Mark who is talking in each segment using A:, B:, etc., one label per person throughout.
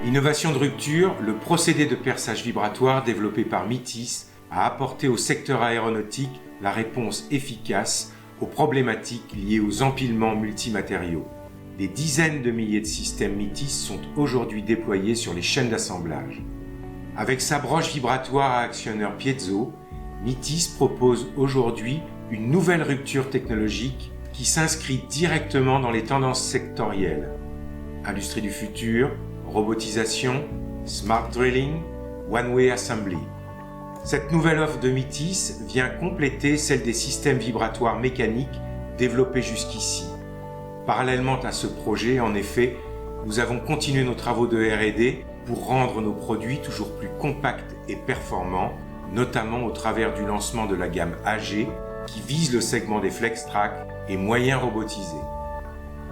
A: Innovation de rupture, le procédé de perçage vibratoire développé par Meetis a apporté au secteur aéronautique la réponse efficace aux problématiques liées aux empilements multimatériaux. Des dizaines de milliers de systèmes Meetis sont aujourd'hui déployés sur les chaînes d'assemblage. Avec sa broche vibratoire à actionneur piezo, Meetis propose aujourd'hui une nouvelle rupture technologique qui s'inscrit directement dans les tendances sectorielles. Industrie du futur, robotisation, smart drilling, one-way assembly. Cette nouvelle offre de Meetis vient compléter celle des systèmes vibratoires mécaniques développés jusqu'ici. Parallèlement à ce projet, en effet, nous avons continué nos travaux de R&D pour rendre nos produits toujours plus compacts et performants, notamment au travers du lancement de la gamme AG qui vise le segment des FlexTrack et moyens robotisés.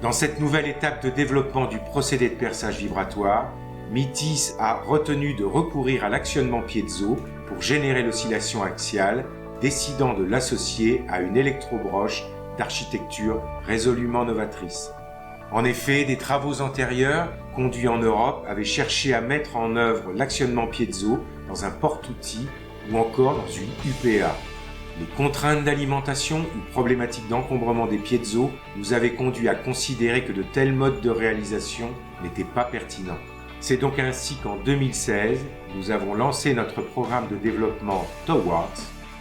A: Dans cette nouvelle étape de développement du procédé de perçage vibratoire, Meetis a retenu de recourir à l'actionnement piezo pour générer l'oscillation axiale, décidant de l'associer à une électrobroche d'architecture résolument novatrice. En effet, des travaux antérieurs, conduits en Europe, avaient cherché à mettre en œuvre l'actionnement piezo dans un porte-outil ou encore dans une UPA. Les contraintes d'alimentation ou problématiques d'encombrement des piezos nous avaient conduit à considérer que de tels modes de réalisation n'étaient pas pertinents. C'est donc ainsi qu'en 2016, nous avons lancé notre programme de développement Towards,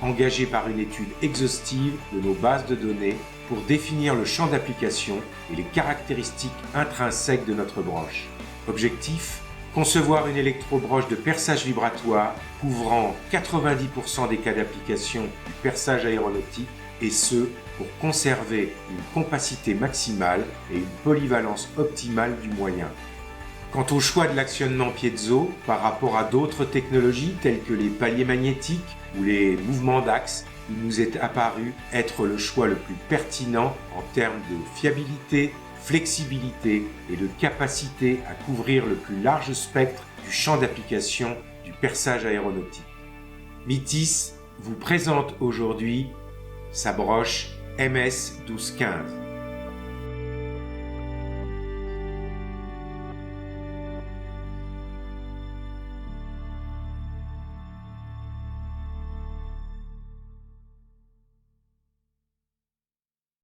A: engagé par une étude exhaustive de nos bases de données pour définir le champ d'application et les caractéristiques intrinsèques de notre broche. Objectif : concevoir une électrobroche de perçage vibratoire couvrant 90% des cas d'application du perçage aéronautique et ce, pour conserver une compacité maximale et une polyvalence optimale du moyen. Quant au choix de l'actionnement piezo par rapport à d'autres technologies telles que les paliers magnétiques ou les mouvements d'axe, il nous est apparu être le choix le plus pertinent en termes de fiabilité, flexibilité et de capacité à couvrir le plus large spectre du champ d'application du perçage aéronautique. Meetis vous présente aujourd'hui sa broche MS 1215.